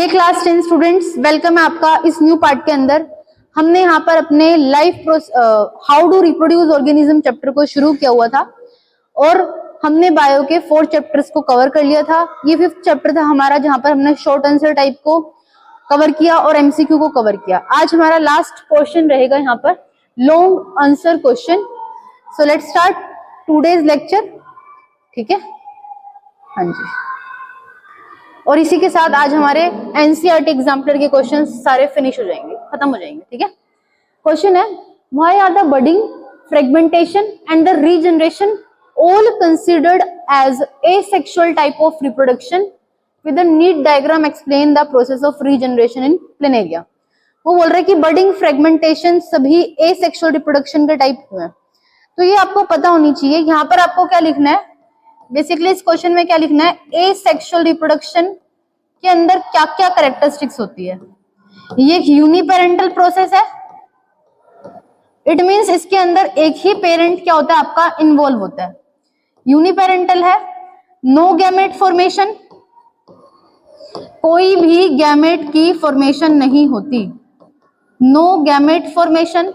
हे class 10 students, welcome है आपका इस न्यू पार्ट के अंदर। हमने यहाँ पर अपने life how to reproduce organism chapter को शुरू किया हुआ था और हमने बायो के 4 चैप्टर्स को कवर कर लिया था। ये 5th चैप्टर था हमारा, जहां पर हमने शॉर्ट आंसर टाइप को कवर किया और एमसीक्यू को कवर किया। आज हमारा लास्ट क्वेश्चन रहेगा यहाँ पर long answer question. So let's start today's lecture. ठीक है, हाँ जी। और इसी के साथ आज हमारे एनसीईआरटी एग्जाम्पलर के क्वेश्चन सारे फिनिश हो जाएंगे, खत्म हो जाएंगे। ठीक है, क्वेश्चन है why are the budding, fragmentation and the regeneration all considered as asexual type of reproduction? With a neat diagram explain the process of regeneration in planaria. वो बोल रहे हैं कि बडिंग, फ्रेगमेंटेशन सभी asexual reproduction के type हैं। तो ये आपको पता होनी चाहिए। यहाँ पर आपको क्या लिखना है, बेसिकली इस क्वेश्चन में क्या लिखना है, asexual reproduction के अंदर क्या क्या कैरेक्टरिस्टिक्स होती है। ये एक यूनिपेरेंटल प्रोसेस है। इट मीन्स इसके अंदर एक ही पेरेंट क्या होता है, आपका इन्वॉल्व होता है। यूनिपेरेंटल है, नो गैमेट फॉर्मेशन, कोई भी गैमेट की फॉर्मेशन नहीं होती। No gamete formation,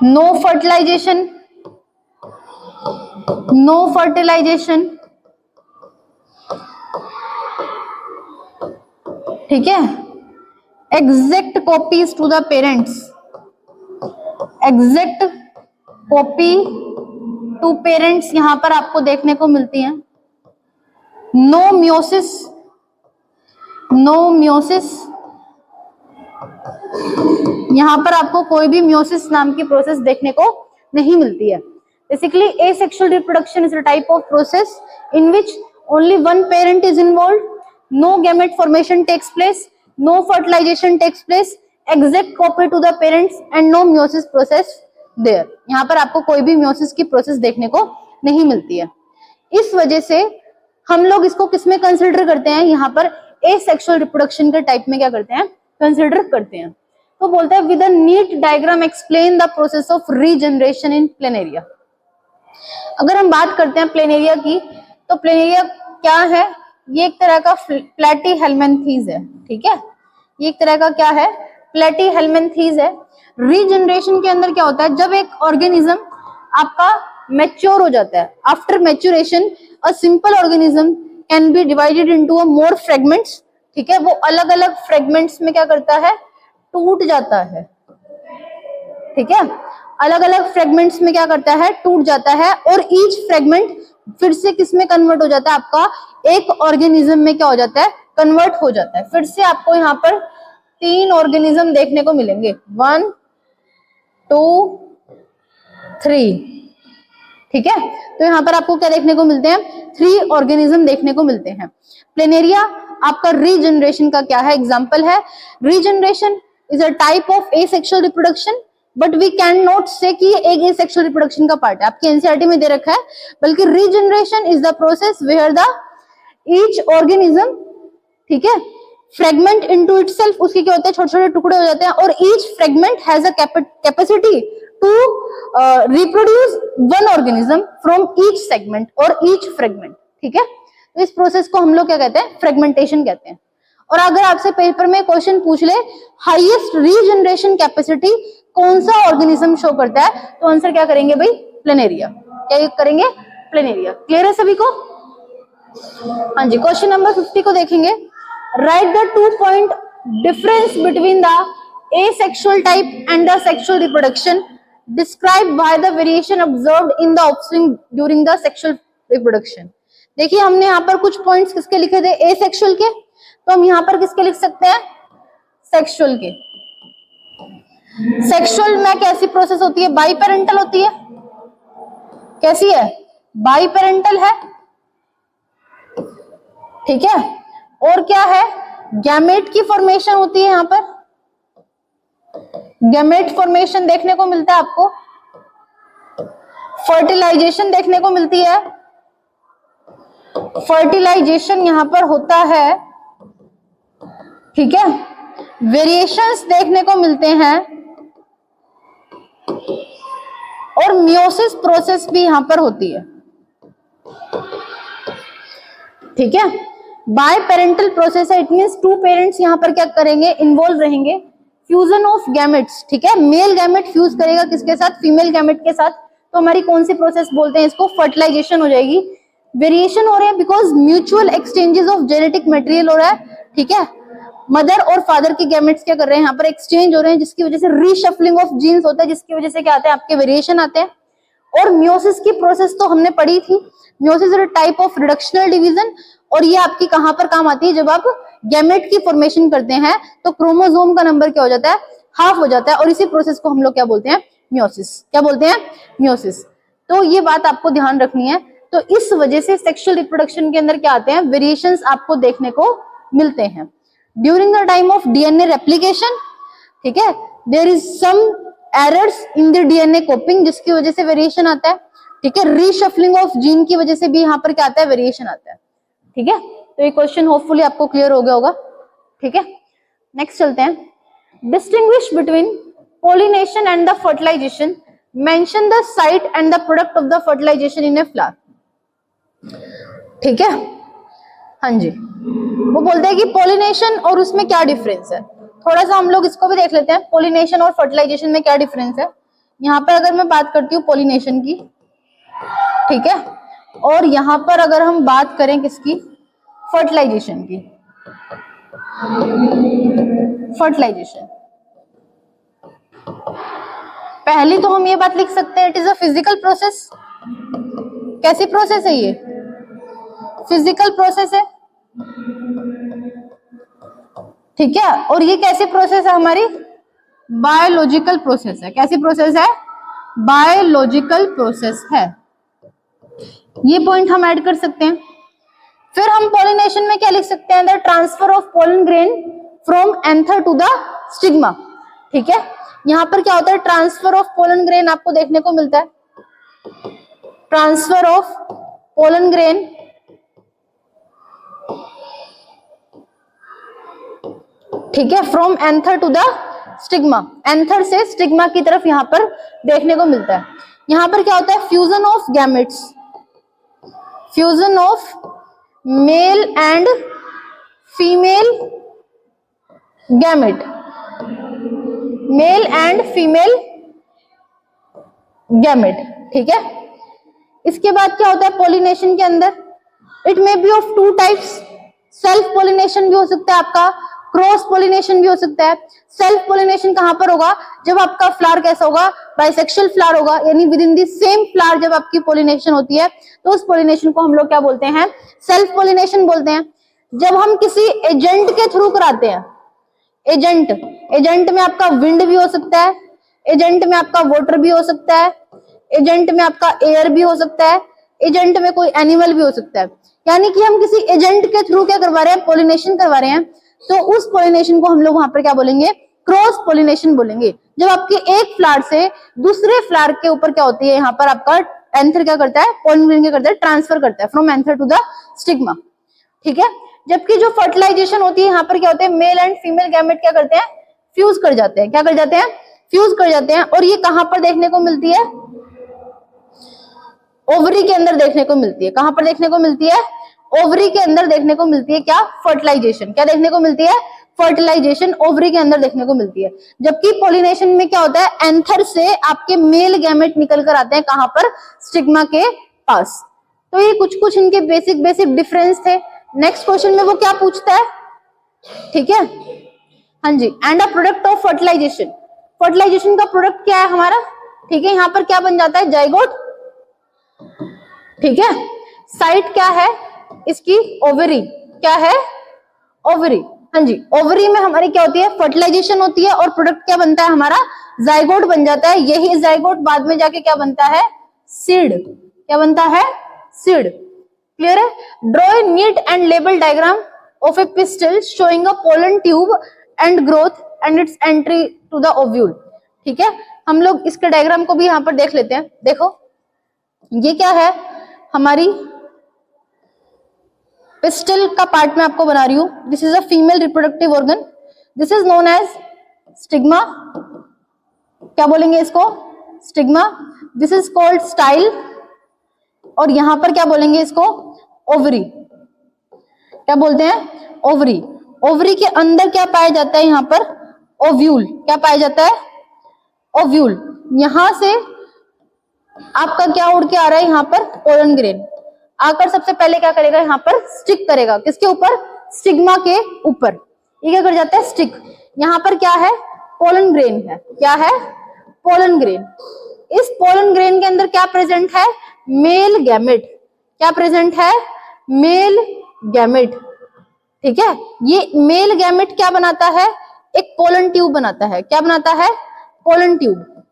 no fertilisation, no fertilisation. ठीक है, exact copies to the parents, exact copy to parents यहां पर आपको देखने को मिलती हैं। नो मियोसिस, नो मियोसिस, यहां पर आपको कोई भी मियोसिस नाम की प्रोसेस देखने को नहीं मिलती है। Basically asexual reproduction is a type of process in which only one parent is involved, no gamete formation takes place, no fertilization takes place, exact copy to the parents and no meiosis process there. यहाँ पर आपको कोई भी meiosis की process देखने को नहीं मिलती है। इस वजह से हम लोग इसको किसमें कंसिडर करते हैं, यहाँ पर asexual reproduction के टाइप में क्या करते हैं, कंसिडर करते हैं। तो बोलता है with a neat diagram explain the process of regeneration in planaria. अगर हम बात करते हैं प्लेनेरिया की, तो प्लेनेरिया क्या है, ये एक तरह का प्लेटीहेल्मिन्थीज है। ठीक है, ये एक तरह का क्या है, प्लेटीहेल्मिन्थीज है। रीजनरेशन के अंदर क्या होता है, जब एक ऑर्गेनिज्म आपका मैच्योर हो जाता है, after maturation a simple organism can be divided into a more fragments. ठीक है, वो अलग अलग फ्रेगमेंट्स में क्या करता है, टूट जाता है। ठीक है, अलग अलग फ्रेगमेंट्स में क्या करता है, टूट जाता है। और ईच फ्रेगमेंट फिर से किस में कन्वर्ट हो जाता है, आपका एक ऑर्गेनिज्म में क्या हो जाता है, कन्वर्ट हो जाता है। फिर से आपको यहाँ पर 3 ऑर्गेनिज्म देखने को मिलेंगे, 1 2 3। ठीक है, तो यहाँ पर आपको क्या देखने को मिलते हैं, 3 ऑर्गेनिज्म देखने को मिलते हैं। प्लेनेरिया आपका रीजनरेशन का क्या है, एग्जाम्पल है। Regeneration is a type of asexual reproduction, but we can not say कि एक एसेक्सुअल रिप्रोडक्शन का पार्ट है, आपके एनसीईआरटी में दे रखा है। बल्कि regeneration is the process where the each organism, ठीक है, फ्रेगमेंट इनटू इटसेल्फ, उसके क्या होते हैं, छोटे छोटे टुकड़े हो जाते हैं। और each fragment has a capacity to reproduce one organism from each segment और ईच फ्रेगमेंट। ठीक है, तो इस प्रोसेस को हम लोग क्या कहते हैं, फ्रेगमेंटेशन कहते हैं। और अगर आपसे पेपर में क्वेश्चन पूछ ले हाईएस्ट रीजनरेशन कैपेसिटी कौन सा ऑर्गेनिज्म शो करता है, तो आंसर क्या करेंगे भाई, प्लेनेरिया। क्या करेंगे, प्लेनेरिया। क्लियर है सभी को? हाँ जी, क्वेश्चन नंबर 50 को देखेंगे। Right the 2 point difference between the asexual type and the sexual reproduction. Describe why the variation observed in the offspring during the sexual reproduction. देखिए हमने यहाँ पर कुछ पॉइंट्स किसके लिखे थे, asexual के, तो हम यहाँ पर किसके लिख सकते हैं, सेक्सुअल के। सेक्सुअल में कैसी प्रोसेस होती है, बाइपेरेंटल होती है। कैसी है, बाइपेरेंटल है। ठीक है, और क्या है, गैमेट की फॉर्मेशन होती है। यहाँ पर गैमेट फॉर्मेशन देखने को मिलता है आपको, फर्टिलाइजेशन देखने को मिलती है। फर्टिलाइजेशन यहां पर होता है। ठीक है, वेरिएशंस देखने को मिलते हैं और मियोसिस प्रोसेस भी यहां पर होती है। ठीक है, बाय पेरेंटल प्रोसेस है, इट मींस टू पेरेंट्स यहाँ पर क्या करेंगे, इन्वॉल्व रहेंगे। फ्यूजन ऑफ गैमेट्स, ठीक है, मेल गैमेट फ्यूज करेगा किसके साथ, फीमेल गैमेट के साथ, तो हमारी कौन सी प्रोसेस बोलते हैं इसको, फर्टिलाइजेशन हो जाएगी। वेरिएशन हो रहे हैं because mutual exchanges of genetic material हो रहा है, ठीक है, मदर और फादर के गैमेट्स क्या कर रहे हैं यहाँ पर एक्सचेंज हो रहे हैं, जिसकी वजह से रीशफलिंग ऑफ जीन्स होता है, जिसकी वजह से क्या आते हैं आपके वेरिएशन आते हैं। और मियोसिस की प्रोसेस तो हमने पढ़ी थी, meiosis is a type of reductional division, और ये आपकी कहां पर काम आती है, जब आप गैमेट की फॉर्मेशन करते हैं तो क्रोमोसोम का नंबर क्या हो जाता है, हाफ हो जाता है, और इसी प्रोसेस को हम लोग क्या बोलते हैं, मियोसिस। क्या बोलते हैं, मियोसिस। तो ये बात आपको ध्यान रखनी है। तो इस वजह से सेक्सुअल रिप्रोडक्शन के अंदर क्या आते हैं, वेरिएशंस आपको देखने को मिलते हैं। During the time of DNA replication, ठीक है, there is some errors in the DNA copying, जिसकी वजह से वेरिएशन आता है, ठीक है, रीशफलिंग ऑफ जीन की वजह से भी यहाँ पर क्या आता है, वेरिएशन आता है, ठीक है। तो ये क्वेश्चन होपफुली आपको क्लियर हो गया होगा, ठीक है। नेक्स्ट चलते हैं, distinguish between pollination and the fertilization, mention the site and the product of the fertilization in a flower, ठीक है। हाँ जी, वो बोलते हैं कि पोलिनेशन और उसमें क्या डिफरेंस है, थोड़ा सा हम लोग इसको भी देख लेते हैं, पोलिनेशन और फर्टिलाइजेशन में क्या डिफरेंस है। यहाँ पर अगर मैं बात करती हूँ पोलिनेशन की, ठीक है, और यहाँ पर अगर हम बात करें किसकी, फर्टिलाइजेशन की, फर्टिलाइजेशन, पहली तो हम ये बात लिख सकते हैं, it is a physical process. कैसी प्रोसेस है ये, फिजिकल प्रोसेस है, ठीक है, और ये कैसी प्रोसेस है हमारी, बायोलॉजिकल प्रोसेस है। कैसी प्रोसेस है, बायोलॉजिकल प्रोसेस है, ये पॉइंट हम ऐड कर सकते हैं। फिर हम पॉलिनेशन में क्या लिख सकते हैं, the transfer of pollen grain from anther to the stigma, ठीक है। यहाँ पर क्या होता है, ट्रांसफर ऑफ पोलन ग्रेन आपको देखने को मिलता है, ट्रांसफर ऑफ पोलन ग्रेन ठीक है, from anther to the stigma, anther से स्टिग्मा की तरफ यहाँ पर देखने को मिलता है। यहाँ पर क्या होता है, fusion of gametes, fusion of male and female gamete, male and female gamete, ठीक है। इसके बाद क्या होता है पॉलिनेशन के अंदर, it may be of two types, self pollination भी हो सकता है आपका, क्रॉस पॉलिनेशन भी हो सकता है। सेल्फ पॉलिनेशन कहां पर होगा, जब आपका फ्लावर कैसा होगा, बाइसेक्सुअल फ्लावर होगा, यानी with in the same flower जब आपकी पॉलिनेशन होती है तो उस पॉलिनेशन को हम लोग क्या बोलते हैं, सेल्फ पॉलिनेशन बोलते हैं। जब हम किसी एजेंट के थ्रू कराते हैं, एजेंट, एजेंट में आपका विंड भी हो सकता है, एजेंट में आपका वाटर भी हो सकता है, एजेंट में आपका एयर भी हो सकता है, एजेंट में कोई एनिमल भी हो सकता है। यानी कि हम किसी एजेंट के थ्रू क्या करवा रहे हैं, पॉलिनेशन करवा रहे हैं, तो उस पॉलिनेशन को हम लोग वहां पर क्या बोलेंगे, क्रॉस पॉलिनेशन बोलेंगे। जब आपके एक फ्लावर से दूसरे फ्लावर के ऊपर क्या होती है, यहाँ पर आपका एंथर क्या करता है, पोलन ग्रेन क्या करता है, ट्रांसफर करता है from anther to the stigma, ठीक है। जबकि जो फर्टिलाइजेशन होती है, यहाँ पर क्या होते हैं, मेल एंड फीमेल गैमेट क्या करते हैं, फ्यूज कर जाते हैं। क्या कर जाते हैं, फ्यूज कर जाते हैं। और ये कहां पर देखने को मिलती है, ओवरी के अंदर देखने को मिलती है। कहां पर देखने को मिलती है, ओवरी के अंदर देखने को मिलती है। क्या, फर्टिलाइजेशन। क्या देखने को मिलती है, फर्टिलाइजेशन ओवरी के अंदर देखने को मिलती है। जबकि पॉलिनेशन में क्या होता है, एंथर से आपके मेल गैमेट निकल कर आते हैं कहां पर, स्टिग्मा के पास। तो ये कुछ कुछ इनके बेसिक बेसिक डिफरेंस थे। नेक्स्ट क्वेश्चन में वो क्या पूछता है, ठीक है, हाँ जी, and a product of fertilisation. Fertilisation का प्रोडक्ट क्या है हमारा, ठीक है, यहाँ पर क्या बन जाता है, जाइगोट, ठीक है। साइट क्या है इसकी, ओवरी। क्या है, ओवरी, हाँ जी। ओवरी में हमारी क्या होती है, फर्टिलाइजेशन होती है, और प्रोडक्ट क्या बनता है हमारा, जाइगोट बन जाता है। यही जाइगोट बाद में जाके क्या बनता है, सीड। क्या बनता है, सीड। क्लियर है। Draw a neat and label diagram of a pistil showing a pollen tube and growth and its entry to the ovule, ठीक है। हम लोग इसके डायग्राम को भी यहाँ पर देख लेते हैं। देखो ये क्या है, हमारी पिस्टल का पार्ट में आपको बना रही हूं। This is a female reproductive organ, this is known as stigma. क्या बोलेंगे इसको, stigma. This is called style, और यहां पर क्या बोलेंगे इसको, ओवरी। क्या बोलते हैं? ओवरी। ओवरी के अंदर क्या पाया जाता है? यहाँ पर ओव्यूल। क्या पाया जाता है? ओव्यूल। यहां से आपका क्या उड़ के आ रहा है? यहाँ पर पोलन ग्रेन आकर सबसे पहले क्या करेगा? यहाँ पर स्टिक करेगा। किसके ऊपर? स्टिग्मा के ऊपर। ये क्या कर जाता है? स्टिक। यहाँ पर क्या है? पोलन ग्रेन है। क्या है? Pollen grain. इस पोलन ग्रेन के अंदर क्या प्रेजेंट है? Male gamete. क्या प्रेजेंट है? Male gamete. ठीक है, ये मेल गैमेट क्या बनाता है? एक पोलन ट्यूब बनाता है। क्या बनाता है? Pollen tube.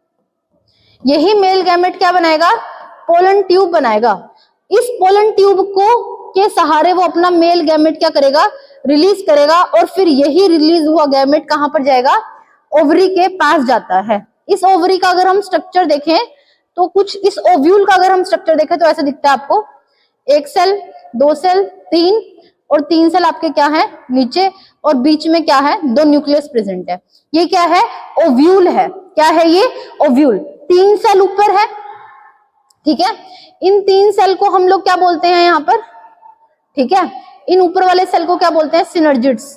यही मेल गैमेट क्या बनाएगा? पोलन ट्यूब बनाएगा। इस पोलन ट्यूब को के सहारे वो अपना मेल गैमेट क्या करेगा? रिलीज करेगा, और फिर यही रिलीज हुआ गैमेट कहां पर जाएगा? ओवरी के पास जाता है। इस ओवरी का अगर हम स्ट्रक्चर देखें तो कुछ इस ओव्यूल का अगर हम स्ट्रक्चर देखें तो ऐसे दिखता है आपको। एक सेल, दो सेल, तीन, और तीन सेल आपके क्या है? नीचे, और बीच में क्या है? दो न्यूक्लियस प्रेजेंट है। ये क्या है? ओव्यूल है। क्या है ये? ओव्यूल। तीन सेल ऊपर है। ठीक है, इन तीन सेल को हम लोग क्या बोलते हैं यहाँ पर? ठीक है, इन ऊपर वाले सेल को क्या बोलते हैं? सिनर्जिड्स।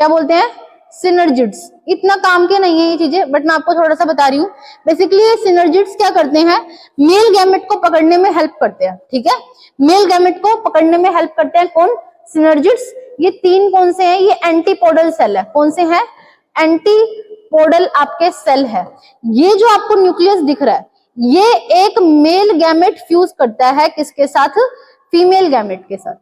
क्या बोलते हैं? सिनर्जिड्स। इतना काम के नहीं है ये चीजें, बट मैं आपको थोड़ा सा बता रही हूँ। बेसिकली ये सिनर्जिड्स क्या करते हैं? मेल गैमेट को पकड़ने में हेल्प करते हैं। ठीक है, मेल गैमेट को पकड़ने में हेल्प करते हैं कौन? सिनर्जिड्स। ये तीन कौन से हैं? ये एंटीपोडल सेल है। कौन से हैं? एंटीपोडल आपके सेल है। ये जो आपको न्यूक्लियस दिख रहा है, ये एक मेल गैमेट फ्यूज करता है किसके साथ? फीमेल गैमेट के साथ।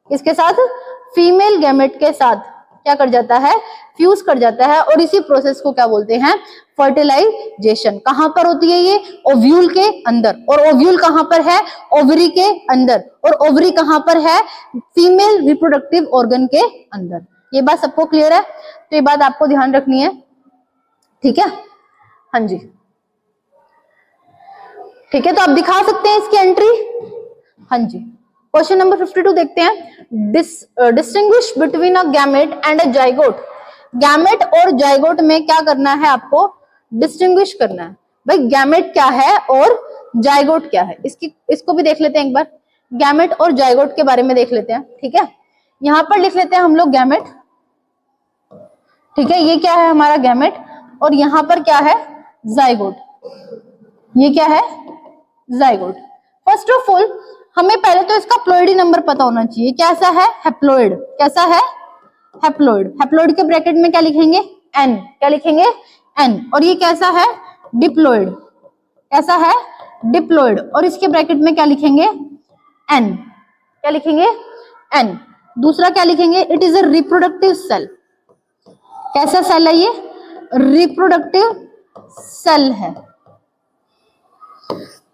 किसके साथ? फीमेल गैमेट के साथ क्या कर जाता है? फ्यूज कर जाता है, और इसी प्रोसेस को क्या बोलते हैं? फर्टिलाइजेशन। कहां पर होती है ये? ओव्यूल के अंदर। और ओव्यूल कहां पर है? ओवरी के अंदर। और ओवरी कहां पर है? फीमेल रिप्रोडक्टिव ऑर्गन के अंदर। ये बात सबको क्लियर है? तो ये बात आपको ध्यान रखनी है। ठीक है, हाँ जी, ठीक है। तो आप दिखा सकते हैं इसकी एंट्री। हाँ जी, क्वेश्चन नंबर 52 देखते हैं। Distinguish between a gamete and a zygote. Gamete और जाइगोट में क्या करना है आपको? डिस्टिंग्विश करना है। भाई गैमेट क्या है और जाइगोट क्या है, इसको भी देख लेते हैं एक बार। गैमेट और जाइगोट के बारे में देख लेते हैं। ठीक है, यहां पर लिख लेते हैं हम लोग गैमेट। ठीक है, ये क्या है? हमारा गैमेट। और यहां पर क्या है? जाइगोट। ये क्या है? जाइगोट। फर्स्ट ऑफ ऑल हमें पहले तो इसका प्लॉइडी नंबर पता होना चाहिए। कैसा है? हैप्लॉइड। कैसा है? हैप्लॉइड। हैप्लॉइड के ब्रैकेट में क्या लिखेंगे? एन। क्या लिखेंगे? एन। और ये कैसा है? डिप्लॉइड। कैसा है? डिप्लॉइड। और इसके ब्रैकेट में क्या लिखेंगे? एन। क्या लिखेंगे? एन। दूसरा क्या लिखेंगे? It is a reproductive cell. कैसा सेल है ये? रिप्रोडक्टिव सेल है।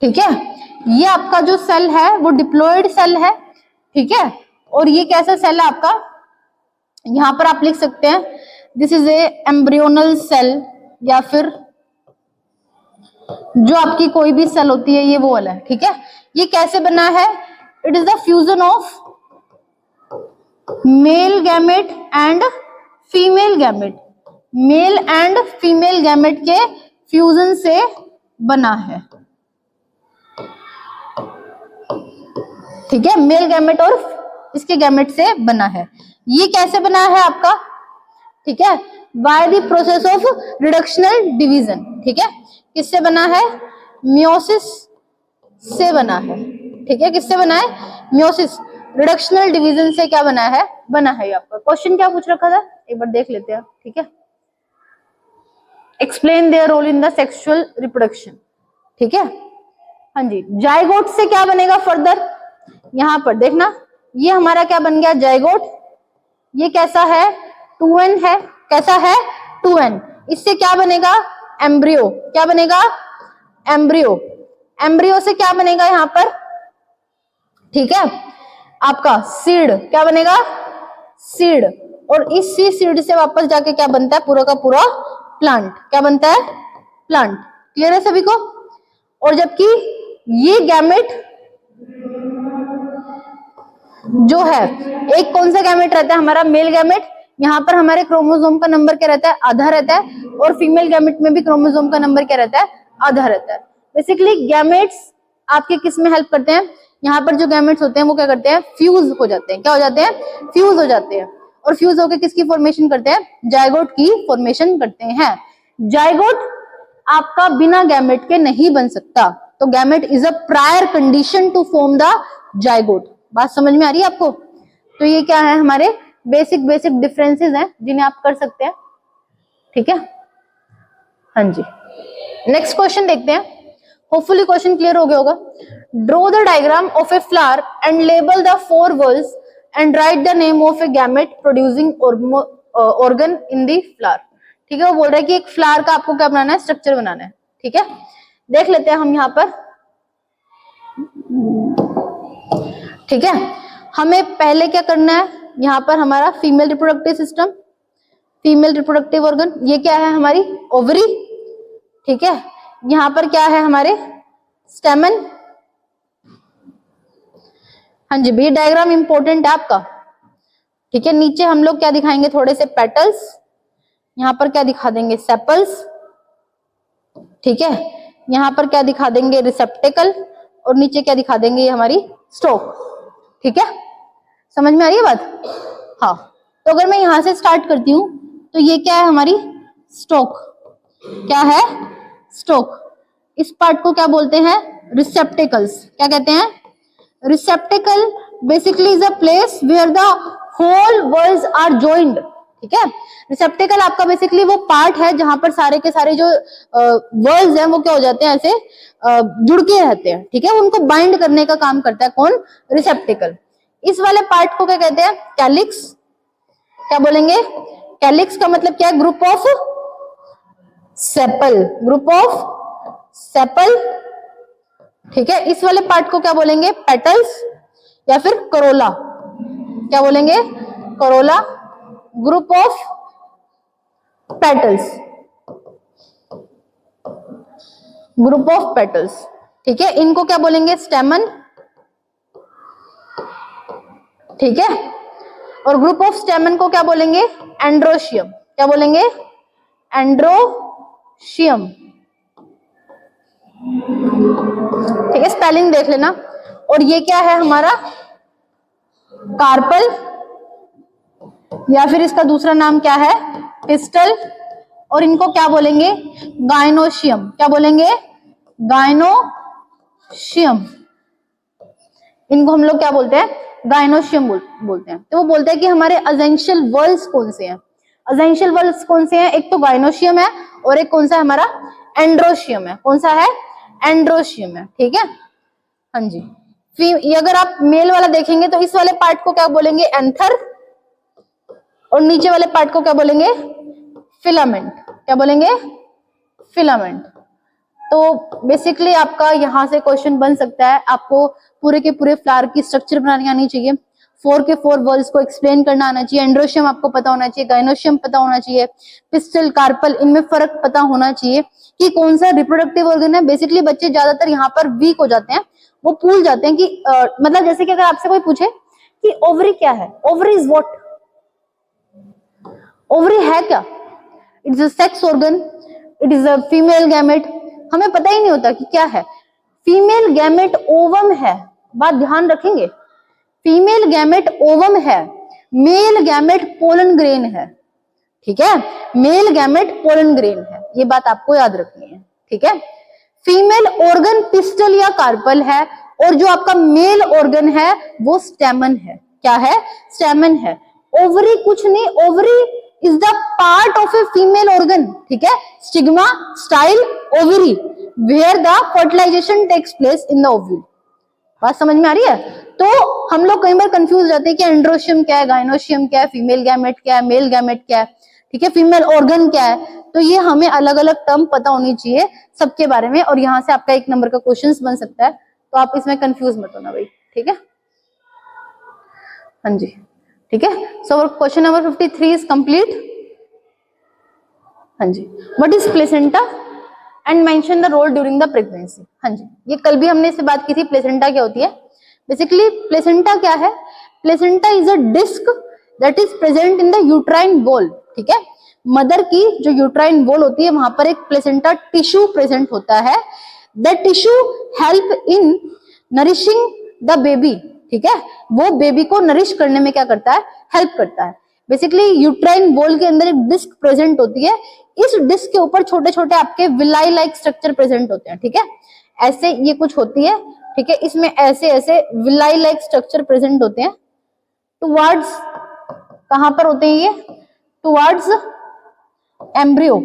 ठीक है, ये आपका जो सेल है वो डिप्लॉइड सेल है। ठीक है, और ये कैसा सेल है आपका? यहां पर आप लिख सकते हैं this is a embryonal cell, या फिर जो आपकी कोई भी सेल होती है ये वो वाला है। ठीक है, ये कैसे बना है? It is the fusion of male gamete and female gamete. Male and female gamete के फ्यूजन से बना है। ठीक है, मेल गैमेट और इसके गैमेट से बना है। ये कैसे बना है आपका? ठीक है, by the process of reductional division. ठीक है, किससे बना है? मियोसिस से बना है। ठीक है, किससे बना है? मियोसिस। रिडक्शनल डिवीजन से क्या बना है? बना है। आपका क्वेश्चन क्या पूछ रखा था एक बार देख लेते हैं। ठीक है, explain their role in the sexual reproduction. ठीक है, हाँ जी। जाइगोट से क्या बनेगा फर्दर? यहां पर देखना, ये हमारा क्या बन गया? जाइगोट। ये कैसा है? 2n है। कैसा है? 2n। इससे क्या बनेगा? एम्ब्रियो। क्या बनेगा? एम्ब्रियो। एम्ब्रियो से क्या बनेगा यहां पर? ठीक है, आपका सीड। क्या बनेगा? सीड। और इसी सीड से वापस जाके क्या बनता है? पूरा का पूरा प्लांट। क्या बनता है? प्लांट। क्लियर है सभी को? और जबकि ये गैमेट जो है, एक कौन सा गैमेट रहता है? हमारा मेल गैमेट। यहाँ पर हमारे क्रोमोसोम का नंबर क्या रहता है? आधा रहता है। और फीमेल गैमेट में भी क्रोमोसोम का नंबर क्या रहता है? आधा रहता है। बेसिकली गैमेट्स आपके किस में हेल्प करते हैं? यहाँ पर जो गैमेट्स होते हैं वो क्या करते हैं, फ्यूज हो जाते हैं। क्या हो जाते हैं, फ्यूज हो जाते हैं। और फ्यूज होकर किसकी फॉर्मेशन करते हैं, जायगोट की फॉर्मेशन करते हैं। जायगोट आपका बिना गैमेट के नहीं बन सकता, तो gamete is a prior condition to form the zygote. बात समझ में आ रही है आपको? तो ये क्या है, हमारे बेसिक डिफरेंसेस हैं जिन्हें आप कर सकते हैं। ठीक है, हाँ जी। नेक्स्ट क्वेश्चन देखते हैं, होपफुली क्वेश्चन क्लियर हो गया होगा। Draw the diagram of a flower and label the 4 whorls and right the name of A gamete producing organ in the flower. ठीक है, वो बोल रहा है कि एक फ्लावर का आपको क्या बनाना है, स्ट्रक्चर बनाना है। ठीक है, देख लेते हैं हम यहाँ पर। ठीक है, हमें पहले क्या करना है, यहाँ पर हमारा female reproductive system, female reproductive organ, ये क्या है हमारी ओवरी। ठीक है, यहाँ पर क्या है हमारे स्टेमन। हाँ जी, ये डायग्राम इंपॉर्टेंट है आपका। ठीक है, नीचे हम लोग क्या दिखाएंगे, थोड़े से पेटल्स, यहाँ पर क्या दिखा देंगे, सेपल्स। ठीक है, यहाँ पर क्या दिखा देंगे, रिसेप्टेकल, और नीचे क्या दिखा देंगे, ये हमारी स्टोक। ठीक है, समझ में आ रही है बात? हाँ, तो अगर मैं यहां से स्टार्ट करती हूँ तो ये क्या है हमारी स्टोक। क्या है, स्टोक। इस पार्ट को क्या बोलते हैं, रिसेप्टेकल्स। क्या कहते हैं, receptacle basically is a place where the whole worlds are joined. ठीक है, रिसेप्टेकल आपका बेसिकली वो पार्ट है जहां पर सारे के सारे जो वर्ल्ड्स हैं वो क्या हो जाते हैं, ऐसे जुड़ के रहते हैं। ठीक है, उनको बाइंड करने का काम करता है कौन, रिसेप्टेकल। इस वाले पार्ट को क्या कहते हैं, कैलिक्स। क्या बोलेंगे, कैलिक्स का मतलब क्या है, group of sepal, group of sepal. ठीक है, इस वाले पार्ट को क्या बोलेंगे, पेटल्स या फिर करोला। क्या बोलेंगे, Corolla, group of petals, group of petals. ठीक है, इनको क्या बोलेंगे, स्टेमन। ठीक है, और ग्रुप ऑफ स्टेमन को क्या बोलेंगे, एंड्रोशियम। क्या बोलेंगे, एंड्रोशियम। ठीक है, स्पेलिंग देख लेना। और ये क्या है हमारा, कार्पल, या फिर इसका दूसरा नाम क्या है, पिस्टल। और इनको क्या बोलेंगे, गाइनोशियम। क्या बोलेंगे, गाइनोशियम। इनको हम लोग क्या बोलते हैं, गाइनोशियम बोलते हैं। तो वो बोलते हैं कि हमारे अजेंशियल वर्ल्ड्स कौन से हैं। अजेंशियल वर्ल्ड्स कौन से हैं, एक तो गाइनोशियम है और एक कौन सा है हमारा, एंड्रोशियम है। कौन सा है, एंड्रोशियम है। ठीक है, हाँ जी। ये अगर आप मेल वाला देखेंगे तो इस वाले पार्ट को क्या बोलेंगे, एंथर, और नीचे वाले पार्ट को क्या बोलेंगे, फिलामेंट। क्या बोलेंगे, फिलामेंट। तो बेसिकली आपका यहाँ से क्वेश्चन बन सकता है, आपको पूरे के पूरे फ्लावर की स्ट्रक्चर बनानी आनी चाहिए, 4 के 4 वर्ड्स को एक्सप्लेन करना आना चाहिए, एंड्रोशियम आपको पता होना चाहिए, गाइनोशियम पता होना चाहिए, पिस्टल, कार्पल, इनमें फर्क पता होना चाहिए कि कौन सा रिप्रोडक्टिव ऑर्गन है। बेसिकली बच्चे ज्यादातर यहाँ पर वीक हो जाते हैं, वो भूल जाते हैं कि मतलब जैसे कि अगर आपसे कोई पूछे कि ओवरी क्या है, ओवरी इज व्हाट, ओवरी है क्या, it is a sex organ, it is a female gamete, हमें पता ही नहीं होता कि क्या है। फीमेल गैमेट ओवम है, बात ध्यान रखेंगे, फीमेल गैमेट ओवम है, मेल गैमेट पोलन ग्रेन है। ठीक है, मेल गैमेट पोलन ग्रेन है, ये बात आपको याद रखनी है। ठीक है, फीमेल ऑर्गन पिस्टल या कार्पल है, और जो आपका मेल ऑर्गन है वो स्टेमन है। क्या है, स्टेमन है। ओवरी कुछ नहीं, ovary is the part of a female organ. ठीक है, stigma, style, ovary, where the fertilization takes place in the ovule. बात समझ में आ रही है? तो हम लोग कई बार कंफ्यूज हो जाते हैं कि एंड्रोशियम क्या है, गाइनोशियम क्या है, फीमेल गैमेट क्या है, मेल गैमेट क्या है। ठीक है, फीमेल ऑर्गन क्या है, तो ये हमें अलग अलग टर्म पता होनी चाहिए सबके बारे में, और यहाँ से आपका 1 नंबर का क्वेश्चन बन सकता है, तो आप इसमें कंफ्यूज मत होना भाई। ठीक है, हाँ जी, ठीक है। So question number 53 is complete. हाँ जी, what is placenta and mention the role during the pregnancy. हाँ जी, ये कल भी हमने इससे बात की थी, प्लेसेंटा क्या होती है। बेसिकली प्लेसेंटा क्या है, placenta is a disc that is present in the uterine wall. ठीक है, मदर की जो यूट्राइन वॉल होती है वहां पर एक प्लेसेंटा टिश्यू प्रेजेंट होता है। That tissue help in nourishing the baby, ठीक है, वो बेबी को नरिश करने में क्या करता है, हेल्प करता है। बेसिकली यूट्राइन वॉल के अंदर एक डिस्क प्रेजेंट होती है, इस डिस्क के ऊपर छोटे छोटे आपके विलाई लाइक स्ट्रक्चर प्रेजेंट होते हैं, ठीक है, ऐसे ये कुछ होती है, ठीक है, इसमें ऐसे ऐसे विलाई लाइक स्ट्रक्चर प्रेजेंट होते हैं। टुवर्ड्स कहां पर होते हैं ये, टुवर्ड्स एम्ब्रियो,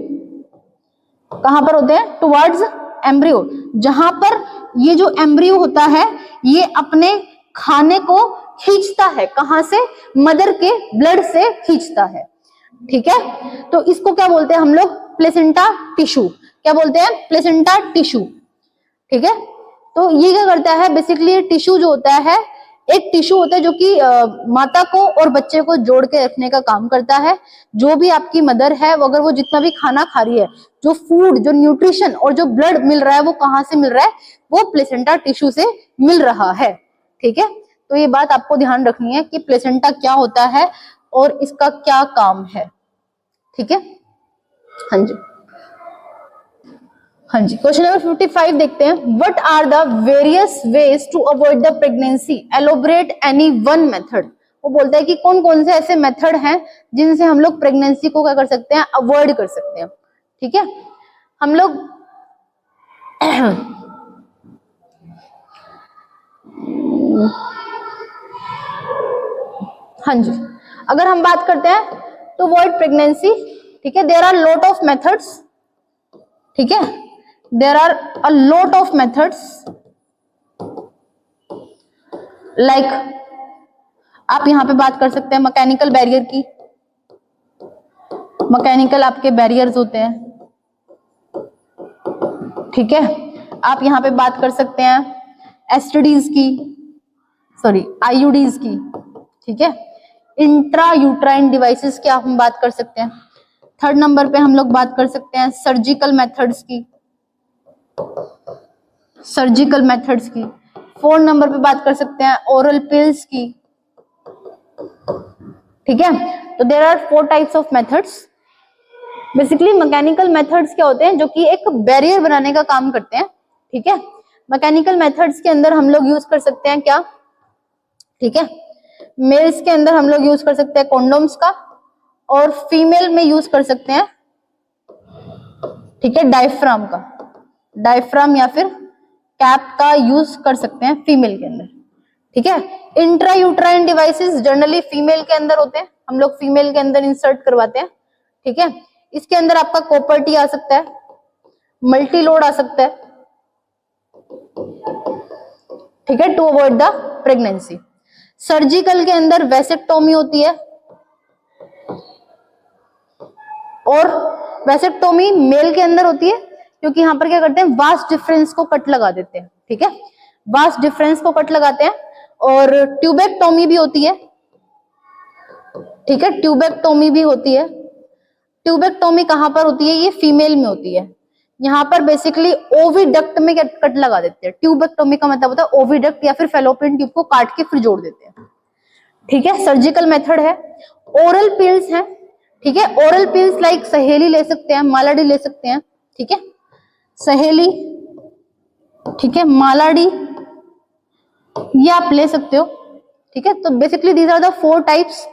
कहां पर होते हैं, टुवर्ड्स एम्ब्रियो, जहां पर ये जो एम्ब्रियो होता है ये अपने खाने को खींचता है, कहां से, मदर के ब्लड से खींचता है, ठीक है। तो इसको क्या बोलते हैं हम लोग, प्लेसेंटा टिश्यू, क्या बोलते हैं, प्लेसेंटा टिश्यू, ठीक है। तो ये क्या करता है, बेसिकली टिश्यू जो होता है एक टिश्यू होता है जो कि माता को और बच्चे को जोड़ के रखने का काम करता है। जो भी आपकी मदर है वो अगर वो जितना भी खाना खा रही है, जो फूड, जो न्यूट्रिशन और जो ब्लड मिल रहा है वो कहाँ से मिल रहा है, वो प्लेसेंटा टिश्यू से मिल रहा है, ठीक है। तो ये बात आपको ध्यान रखनी है कि प्लेसेंटा क्या होता है और इसका क्या काम है, ठीक है। हाँ जी, हाँ जी, क्वेश्चन नंबर 55 देखते हैं। What are the various ways to avoid the pregnancy, elaborate any one method. वो बोलता है कि कौन कौन से ऐसे मेथड हैं जिनसे हम लोग प्रेगनेंसी को क्या कर सकते हैं, अवॉइड कर सकते हैं, ठीक है। हम लोग हाँ जी, अगर हम बात करते हैं टू अवॉइड प्रेगनेंसी, ठीक है, there are lot of methods, ठीक है, there are a lot of methods, like आप यहां पे बात कर सकते हैं मैकेनिकल बैरियर की, मैकेनिकल आपके बैरियर्स होते हैं, ठीक है। आप यहां पे बात कर सकते हैं एसटीडीज की, सॉरी आईयूडीज की, ठीक है। इंट्रा यूट्राइन डिवाइसेस की हम बात कर सकते हैं। थर्ड नंबर पे हम लोग बात कर सकते हैं सर्जिकल मेथड्स की, सर्जिकल मेथड्स की। फोर्थ नंबर पे बात कर सकते हैं ओरल पिल्स की, ठीक है। तो there are 4 types of methods. Basically mechanical methods क्या होते हैं, जो कि एक बैरियर बनाने का काम करते हैं, ठीक है। मैकेनिकल मेथड्स के अंदर हम लोग यूज कर सकते हैं क्या, ठीक है, मेल्स के अंदर हम लोग यूज कर सकते हैं कॉन्डोम्स का, और फीमेल में यूज कर सकते हैं, ठीक है, डायफ्राम का, डायफ्राम या फिर कैप का यूज कर सकते हैं फीमेल के अंदर, ठीक है। Intra uterine devices generally female के अंदर होते हैं, हम लोग फीमेल के अंदर इंसर्ट करवाते हैं, ठीक है। इसके अंदर आपका कॉपर टी आ सकता है, मल्टी लोड आ सकता है, ठीक है, to avoid the pregnancy. Surgical के अंदर वेसेक्टोमी होती है, और वेसेक्टोमी मेल के अंदर होती है, क्योंकि यहाँ पर क्या करते हैं, वास्ट डिफरेंस को कट लगा देते हैं, ठीक है, वास्ट डिफरेंस को कट लगाते हैं। और ट्यूबेक्टोमी भी होती है, ठीक है, ट्यूबेक्टोमी भी होती है। ट्यूबेक्टोमी कहां पर होती है, ये फीमेल में होती है। यहाँ पर बेसिकली ओविडक्ट में कट लगा देते हैं। ट्यूबेक्टोमी का मतलब होता है ओविडक्ट या फिर फेलोपियन ट्यूब को काट के फिर जोड़ देते हैं, ठीक है, सर्जिकल मेथड है। ओरल पिल्स है, ठीक है, ओरल पिल्स लाइक सहेली ले सकते हैं, मालाडी ले सकते हैं, ठीक है, सहेली, ठीक है, मालाडी ये आप ले सकते हो, ठीक है। तो basically these are the 4 types,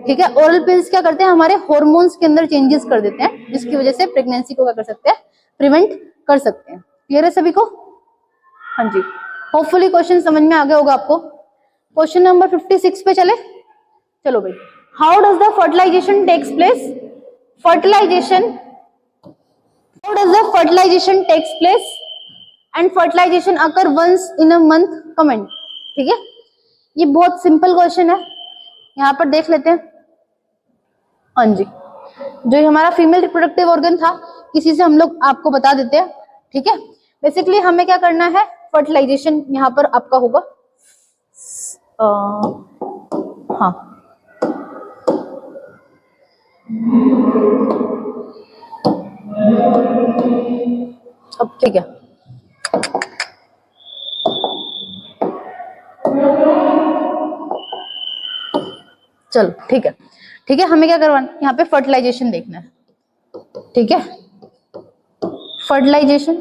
ठीक है। ओरल पिल्स क्या करते हैं, हमारे हार्मोन्स के अंदर चेंजेस कर देते हैं, जिसकी वजह से प्रेगनेंसी को क्या कर सकते हैं, प्रिवेंट कर सकते हैं। क्लियर है सभी को, हाँ जी। होपफुली क्वेश्चन समझ में आ गया होगा आपको। क्वेश्चन नंबर 56 पे चले, चलो भाई। How does the fertilisation takes place, fertilisation, how does the fertilisation takes place and fertilisation occur once in a month, comment, ठीक है। ये बहुत सिंपल क्वेश्चन है, यहाँ पर देख लेते हैं। हाँ जी, जो हमारा फीमेल रिप्रोडक्टिव ऑर्गन था, इसी से हम लोग आपको बता देते हैं, ठीक है। बेसिकली हमें क्या करना है, फर्टिलाइजेशन यहाँ पर आपका होगा, हाँ, अब ठीक है, चलो ठीक है, ठीक है। हमें क्या करवाना, यहाँ पे फर्टिलाइजेशन देखना है, ठीक है, फर्टिलाइजेशन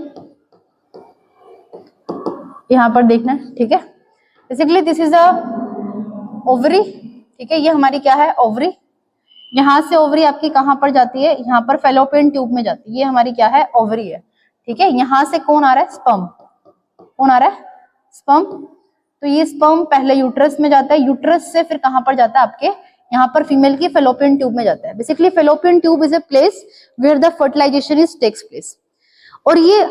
यहाँ पर देखना है, ठीक है। Basically this is a ovary, ठीक है, ये हमारी क्या है, ओवरी। यहाँ से ओवरी आपकी कहाँ पर जाती है, यहाँ पर फेलोपियन ट्यूब में जाती है, ये हमारी क्या है, ओवरी है, ठीक है। यहाँ से कौन आ रहा है, स्पर्म, कौन आ रहा है, स्पर्म। तो ये स्पर्म पहले यूट्रस में जाता है, यूट्रस से फिर कहाँ पर जाता है, आपके यहाँ पर फीमेल की फेलोपियन ट्यूब में जाता है। Basically fallopian tube is a place where the fertilisation is takes place. और ये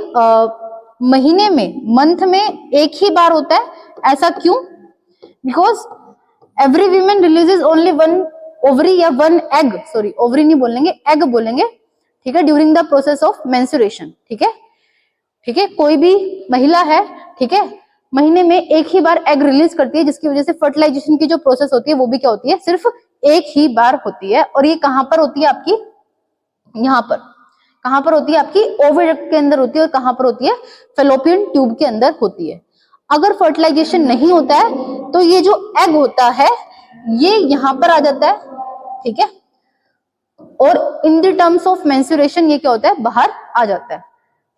महीने में, मंथ में एक ही बार होता है, ऐसा क्यों? Because every women releases only one ovary या वन एग, सॉरी ओवरी नहीं बोलेंगे, एग बोलेंगे, ठीक है, during the process of menstruation, ठीक है, ठीक है। कोई भी महिला है, ठीक है, महीने में एक ही बार एग रिलीज करती है, जिसकी वजह से फर्टिलाइजेशन की जो प्रोसेस होती है वो भी क्या होती है, सिर्फ एक ही बार होती है। और ये कहां पर होती है आपकी, यहाँ पर, कहां पर होती है आपकी, ओविडक्ट के अंदर होती है, और कहां पर होती है, फेलोपियन ट्यूब के अंदर होती है। अगर फर्टिलाइजेशन नहीं होता है तो ये जो एग होता है ये यहां पर आ जाता है, ठीक है, और in the terms of menstruation ये क्या होता है, बाहर आ जाता है,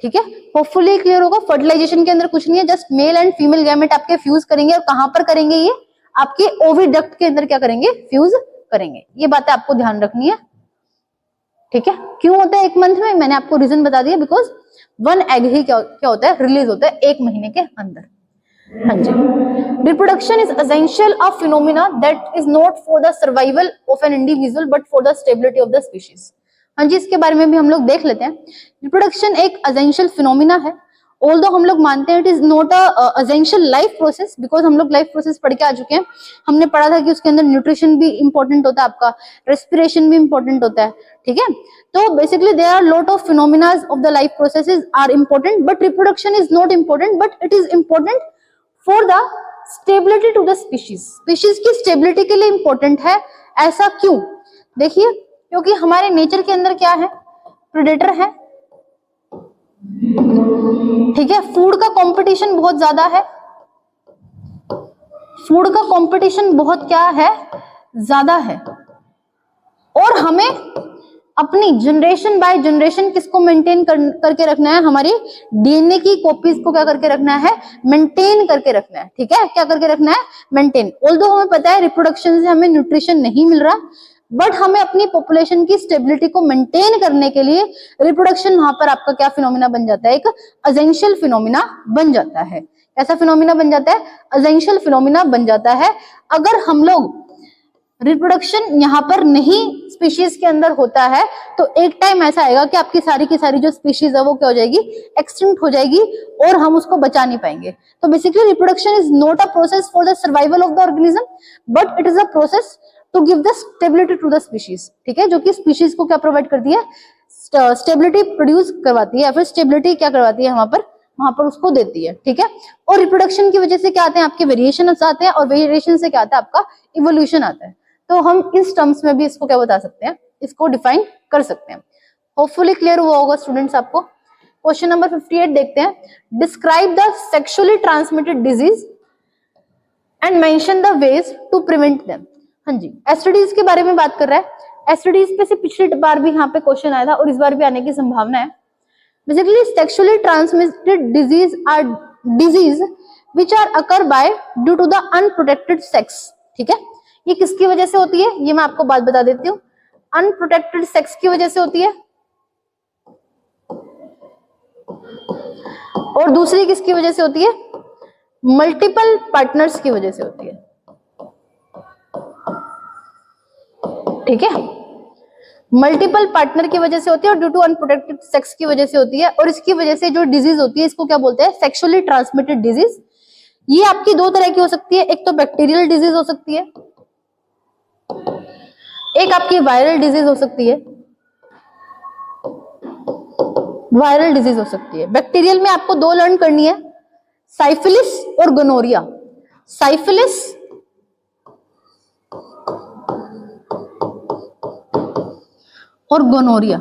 ठीक है। होपफुली क्लियर होगा। फर्टिलाइजेशन के अंदर कुछ नहीं है, just male and female gamete आपके फ्यूज करेंगे, और कहां पर करेंगे, ये आपके ओविडक्ट के अंदर क्या करेंगे, फ्यूज करेंगे। ये बातें आपको ध्यान रखनी है, ठीक है। क्यों होता है एक मंथ में, मैंने आपको रीजन बता दिया, बिकॉज वन एग ही क्या होता है, रिलीज होता है एक महीने के अंदर। हाँ जी, reproduction is essential a phenomenon that is not for the survival of an individual but for the stability of the species. हाँ जी, इसके बारे में भी हम लोग देख लेते हैं। रिप्रोडक्शन एक एसेंशियल फिनोमिना है, ऑल्दो हम लोग मानते हैं it is not a essential life process, because हम लोग लाइफ प्रोसेस पढ़ के आ चुके हैं। हमने पढ़ा था कि उसके अंदर न्यूट्रिशन भी इंपॉर्टेंट होता है, आपका रेस्पिरेशन भी इंपॉर्टेंट होता है, ठीक है। तो basically there are lot of phenomenas of the life processes are important, but reproduction is not important, but it is important for the stability to the species. Species की स्टेबिलिटी के लिए important है। ऐसा क्यों? देखिए, क्योंकि हमारे नेचर के अंदर क्या है, प्रेडेटर है, ठीक है। फूड का कंपटीशन बहुत ज्यादा है, फूड का कंपटीशन बहुत क्या है, ज्यादा है। और हमें अपनी जनरेशन बाय जनरेशन किसको मेंटेन करके रखना है, हमारी डीएनए की कॉपीज को क्या करके रखना है, मेंटेन करके रखना है, ठीक है। क्या करके रखना है, मेंटेन। ऑल्दो हमें पता है रिप्रोडक्शन से हमें न्यूट्रिशन नहीं मिल रहा, बट हमें अपनी पॉपुलेशन की स्टेबिलिटी को मेंटेन करने के लिए रिप्रोडक्शन वहां पर आपका क्या फिनोमिना बन जाता है, एक एसेंशियल फिनोमिना बन जाता है। ऐसा फिनोमिना बन जाता है, एसेंशियल फिनोमिना बन जाता है। अगर हम लोग रिप्रोडक्शन यहाँ पर नहीं स्पीशीज के अंदर होता है तो एक टाइम ऐसा आएगा कि आपकी सारी की सारी जो स्पीशीज है वो क्या हो जाएगी, एक्सटिंक्ट हो जाएगी, और हम उसको बचा नहीं पाएंगे। तो basically reproduction is not a process for the survival of the organism, but it is a process to give the stability to the species, ठीक है, जो कि स्पीशीज को क्या प्रोवाइड करती है, स्टेबिलिटी प्रोड्यूस करवाती है, या फिर स्टेबिलिटी क्या करवाती है वहां पर उसको देती है, ठीक है। और रिप्रोडक्शन की वजह से क्या आते हैं, आपके वेरिएशन आते हैं, और वेरिएशन से क्या आता है, आपका इवोल्यूशन आता है। तो हम इस टर्म्स में भी इसको क्या बता सकते हैं, इसको डिफाइन कर सकते हैं। होपफुली क्लियर हुआ होगा स्टूडेंट्स आपको। क्वेश्चन नंबर 58 देखते हैं। Describe the sexually transmitted disease and mention the ways to prevent them. हाँ जी, एसटीडीज के बारे में बात कर रहा है। एसटीडीज पे से पिछली बार भी यहाँ पे क्वेश्चन आया था, और इस बार भी आने की संभावना है। Basically sexually transmitted disease are disease which are occur by due to the unprotected sex, ठीक है। ये किसकी वजह से होती है, ये मैं आपको बात बता देती हूँ। अनप्रोटेक्टेड सेक्स की वजह से होती है, और दूसरी किसकी वजह से होती है, मल्टीपल पार्टनर्स की वजह से होती है, ठीक है। मल्टीपल पार्टनर की वजह से होती है, और ड्यू टू अनप्रोटेक्टेड सेक्स की वजह से होती है। और इसकी वजह से जो डिजीज होती है इसको क्या बोलते हैं, सेक्सुअली ट्रांसमिटेड डिजीज। ये आपकी दो तरह की हो सकती है, एक तो बैक्टीरियल डिजीज हो सकती है, एक आपकी वायरल डिजीज हो सकती है। वायरल डिजीज हो सकती है। बैक्टीरियल में आपको दो लर्न करनी है, साइफिलिस और गोनोरिया। साइफिलिस और गोनोरिया,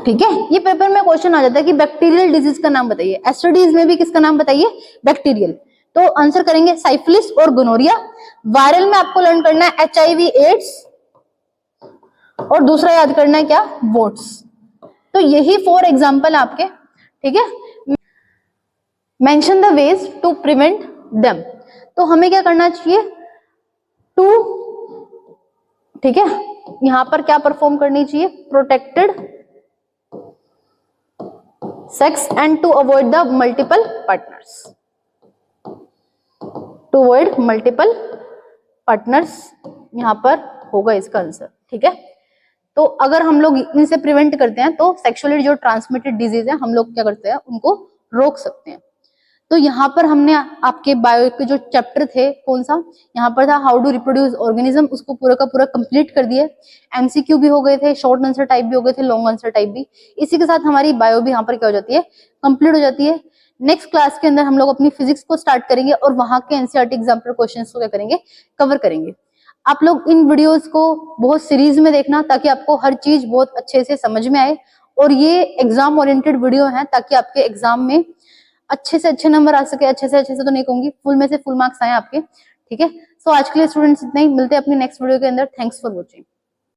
ठीक है। ये पेपर में क्वेश्चन आ जाता है कि बैक्टीरियल डिजीज का नाम बताइए। एसटीडीज में भी किसका नाम बताइए, बैक्टीरियल। तो आंसर करेंगे साइफिलिस और गोनोरिया। वायरल में आपको लर्न करना है HIV एड्स, और दूसरा याद करना है क्या, वोट्स। तो यही 4 एग्जाम्पल आपके, ठीक है। Mention the ways to prevent them. तो हमें क्या करना चाहिए, टू, ठीक है, यहां पर क्या परफॉर्म करनी चाहिए, protected sex and to avoid the multiple partners, to avoid multiple partners, यहां पर होगा इसका आंसर, ठीक है। तो अगर हम लोग इनसे प्रिवेंट करते हैं तो सेक्सुअली जो ट्रांसमिटेड डिजीज है हम लोग क्या करते हैं, उनको रोक सकते हैं। तो यहाँ पर हमने आपके बायो के जो चैप्टर थे, कौन सा, यहाँ पर था हाउ टू रिप्रोड्यूस ऑर्गेनिज्म, उसको पूरा का पूरा कंप्लीट कर दिया। एमसीक्यू भी हो गए थे, शॉर्ट आंसर टाइप भी हो गए थे, लॉन्ग आंसर टाइप भी। इसी के साथ हमारी बायो भी यहाँ पर क्या हो जाती है, कंप्लीट हो जाती है। नेक्स्ट क्लास के अंदर हम लोग अपनी फिजिक्स को स्टार्ट करेंगे और वहां के एनसीईआरटी एग्जाम्पल क्वेश्चन को क्या करेंगे, कवर करेंगे। आप लोग इन वीडियोस को बहुत सीरीज में देखना ताकि आपको हर चीज बहुत अच्छे से समझ में आए, और ये एग्जाम ओरिएंटेड वीडियो है ताकि आपके एग्जाम में अच्छे से अच्छे नंबर आ सके। अच्छे से तो नहीं कहूंगी, फुल में से फुल मार्क्स आए आपके, ठीक है। सो आज के लिए स्टूडेंट्स इतना ही, मिलते हैं अपनी नेक्स्ट वीडियो के अंदर। Thanks for watching.